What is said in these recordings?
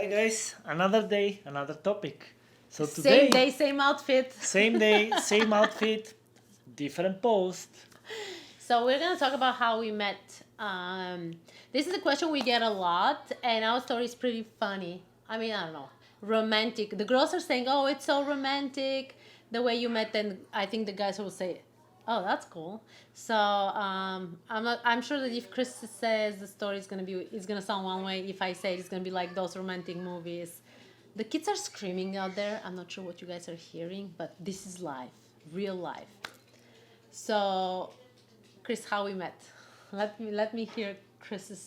Hi guys, another day, another topic. So Same today, day, same outfit. same day, same outfit, different post. So we're gonna talk about how we met. This is a question we get a lot, and our story is pretty funny. I mean, I don't know, romantic. The girls are saying, "Oh, it's so romantic," the way you met. Then I think the guys will say, "Oh, that's cool." So I'm not. I'm sure that if Chris says the story is gonna be, it's gonna sound one way. If I say it's gonna be like those romantic movies. The kids are screaming out there. I'm not sure what you guys are hearing, but this is life, real life. So Chris, how we met. Let me hear Chris's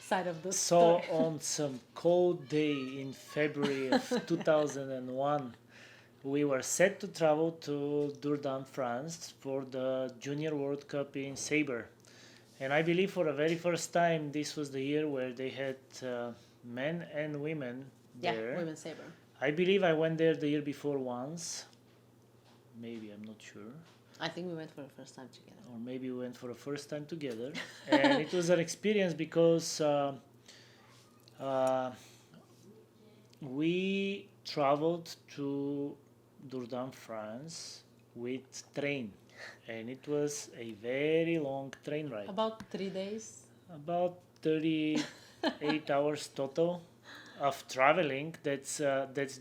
side of the So story. on some cold day in February of 2001, we were set to travel to Dourdan, France for the Junior World Cup in Sabre. And I believe for the very first time, this was the year where they had men and women Yeah, there. women's saber. I believe I went there the year before once. Maybe, I'm not sure. I think we went for the first time together. Or maybe we went for the first time together. And it was an experience because uh, we traveled to Dourdan, France with train. And it was a very long train ride. About 3 days. About 38 hours total of traveling. That's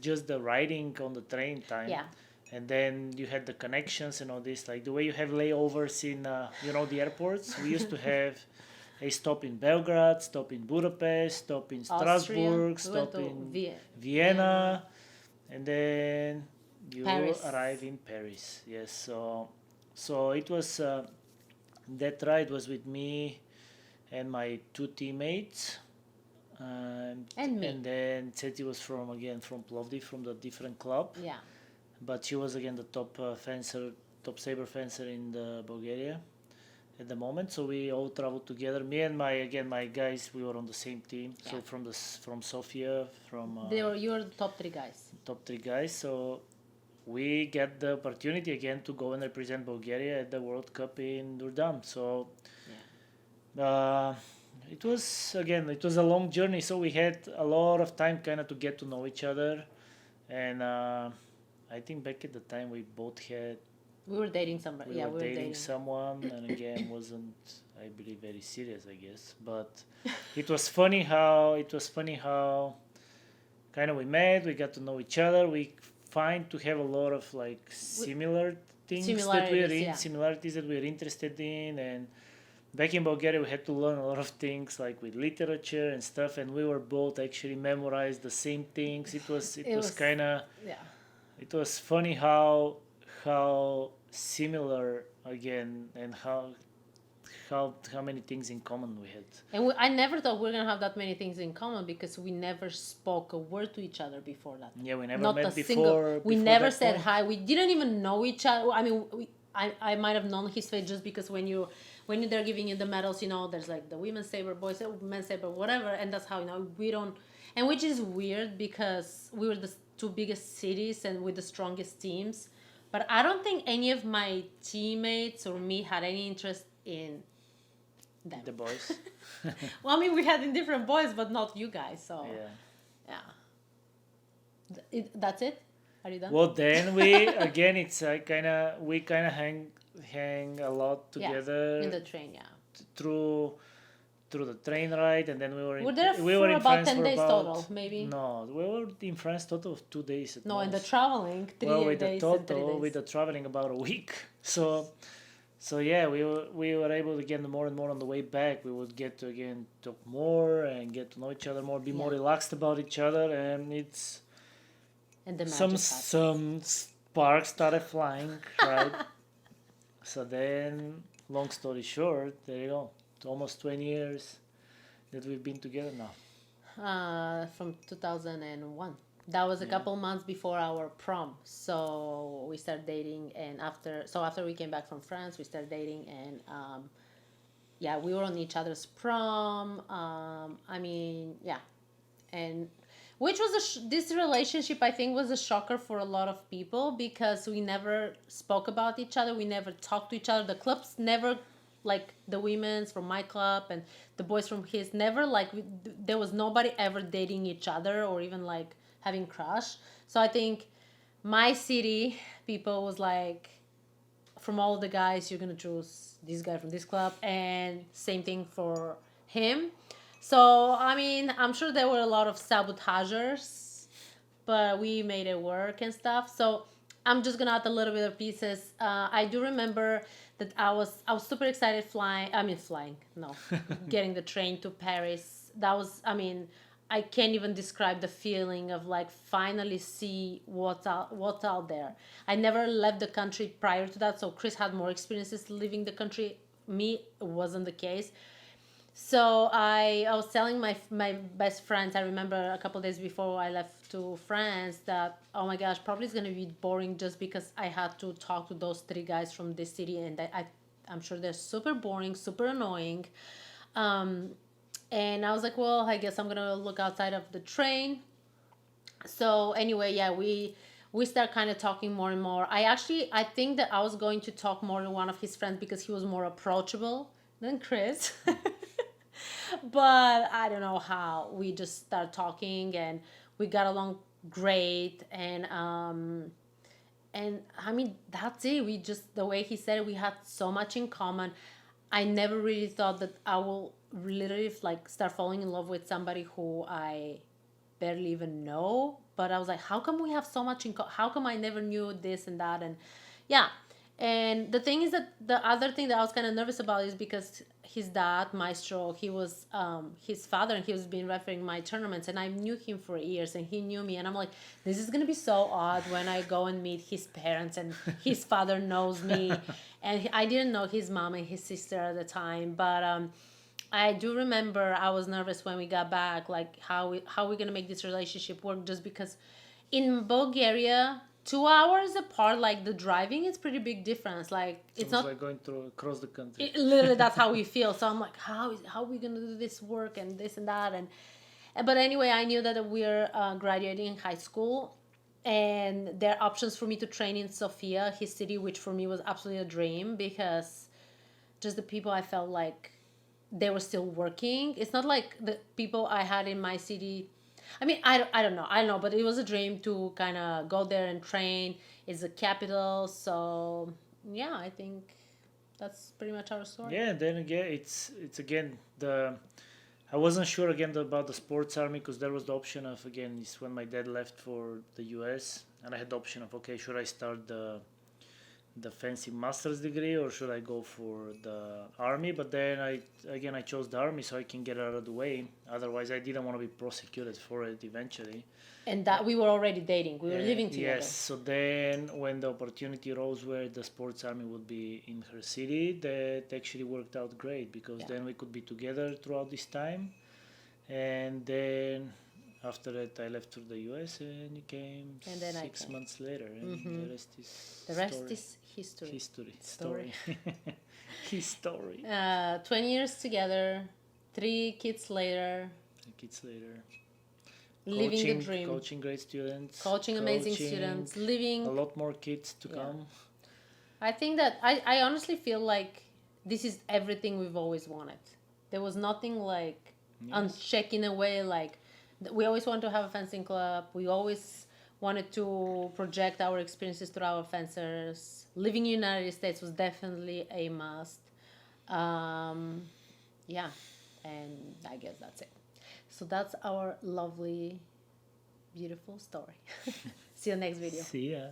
just the riding on the train time. Yeah. And then you had the connections and all this, like the way you have layovers in the airports. We used to have a stop in Belgrade, stop in Budapest, stop in Strasbourg, stop in Vienna, and then you Paris. arrive in Paris. Yes, so it was that ride was with me and my two teammates. And me. And then Tseti was from Plovdiv, from the different club. Yeah. But she was again the top top saber fencer in Bulgaria at the moment. So we all traveled together. Me and my guys, we were on the same team. So Yeah. from Sofia, from You were the top three guys. top three guys. So we get the opportunity again to go and represent Bulgaria at the World Cup in Durban. So Yeah. it was a long journey. So we had a lot of time kind of to get to know each other, and I think back at the time we both had We were dating somebody. we Yeah, were we were dating dating. someone, and again wasn't, I believe, very serious, I guess. But it was funny how kind of we met, we got to know each other, we find to have a lot of like similar things that we're in, Similarities, yeah. similarities that we're interested in. And back in Bulgaria we had to learn a lot of things like with literature and stuff, and we were both actually memorized the same things. It was kind of, Yeah. it was funny how similar again, and how many things in common we had. And I never thought we were gonna have that many things in common because we never spoke a word to each other before that. Yeah, we never Not met a before. single. We before never that said point. hi. We didn't even know each other. I mean, I might have known his face just because when they're giving you the medals, there's like the women's saber, boys, men's saber, whatever, and that's how we don't. And which is weird because we were the two biggest cities and with the strongest teams, but I don't think any of my teammates or me had any interest in them. The boys. Well, I mean, we had in different boys, but not you guys. So Yeah. that's it. Are you done? Well, then we again, it's we kind of hang a lot together. In the train, yeah. Through the train ride, and then we were We're there we were for in about France 10 for days about, total, maybe. No, we were in France total of 2 days at No, and the most. traveling, With the days and 3 total, days. with the traveling, about a week. So yeah, we were able to get more and more on the way back. We would get to again talk more and get to know each other more, be more relaxed about each other, and it's And the magic some happened. sparks started flying, right? So then, long story short, there you go. It's almost 20 years that we've been together now. From 2001. That was a couple months before our prom. So we started dating, and after we came back from France, we started dating, and we were on each other's prom. I mean, yeah, and which was this relationship, I think, was a shocker for a lot of people because we never spoke about each other. We never talked to each other. The clubs never like the women's from my club and the boys from his, never like there was nobody ever dating each other or even like having crush. So I think my city people was like, from all the guys you're gonna choose this guy from this club, and same thing for him. So I mean, I'm sure there were a lot of sabotagers, but we made it work and stuff. So I'm just gonna add a little bit of pieces. I do remember that I was super excited flying. I mean, flying, no, getting the train to Paris. That was, I mean, I can't even describe the feeling of like finally see what's out there. I never left the country prior to that, so Chris had more experiences leaving the country. Me, it wasn't the case. So I was telling my best friends. I remember a couple days before I left to France that, oh my gosh, probably it's gonna be boring just because I had to talk to those three guys from this city, and I'm sure they're super boring, super annoying. Um, and I was like, well, I guess I'm gonna look outside of the train. So anyway, yeah, we start kind of talking more and more. I think that I was going to talk more to one of his friends because he was more approachable than Chris. But I don't know how we just start talking and we got along great. And I mean, that's it. We just, the way he said it, we had so much in common. I never really thought that I will literally like start falling in love with somebody who I barely even know. But I was like, how come we have so much in how come I never knew this and that? And yeah. And the thing is that the other thing that I was kind of nervous about is because his dad, Maestro, he was his father, and he was been refereeing my tournaments, and I knew him for years, and he knew me, and I'm like, this is gonna be so odd when I go and meet his parents, and his father knows me, and I didn't know his mom and his sister at the time, but I do remember I was nervous when we got back, like how we gonna make this relationship work, just because in Bulgaria, 2 hours apart, like the driving is pretty big difference. Like So it's it's not like going through across the country. literally that's how we feel. So I'm like, how are we gonna do this work and this and that and but anyway, I knew that we're graduating high school, and there are options for me to train in Sofia, his city, which for me was absolutely a dream because just the people I felt like they were still working. It's not like the people I had in my city. I mean, I don't know, but it was a dream to kind of go there and train. It's a capital, so yeah, I think that's pretty much our story. Yeah, and then again, it's again the I wasn't sure again about the sports army because there was the option of again is when my dad left for the U.S. and I had the option of okay, should I start the fancy master's degree or should I go for the army? But then I chose the army so I can get it out of the way. Otherwise, I didn't want to be prosecuted for it eventually. And that we were already dating. We were living together. Yes, so then when the opportunity arose where the sports army would be in her city, that actually worked out great because Yeah. then we could be together throughout this time. And then after that, I left for the US and you came And then I 6 came. months later, and the rest is The rest story. is history. History, Story. story, his story. 20 years together, 3 kids later, Kids later, living the dream, coaching great students, coaching amazing coaching students, a living. lot more kids to Yeah. come. I think that I honestly feel like this is everything we've always wanted. There was nothing like unchecked in a way. Like we always wanted to have a fencing club. We always wanted to project our experiences through our fencers. Living in the United States was definitely a must. Um, yeah, and I guess that's it. So that's our lovely, beautiful story. See you next video. See ya.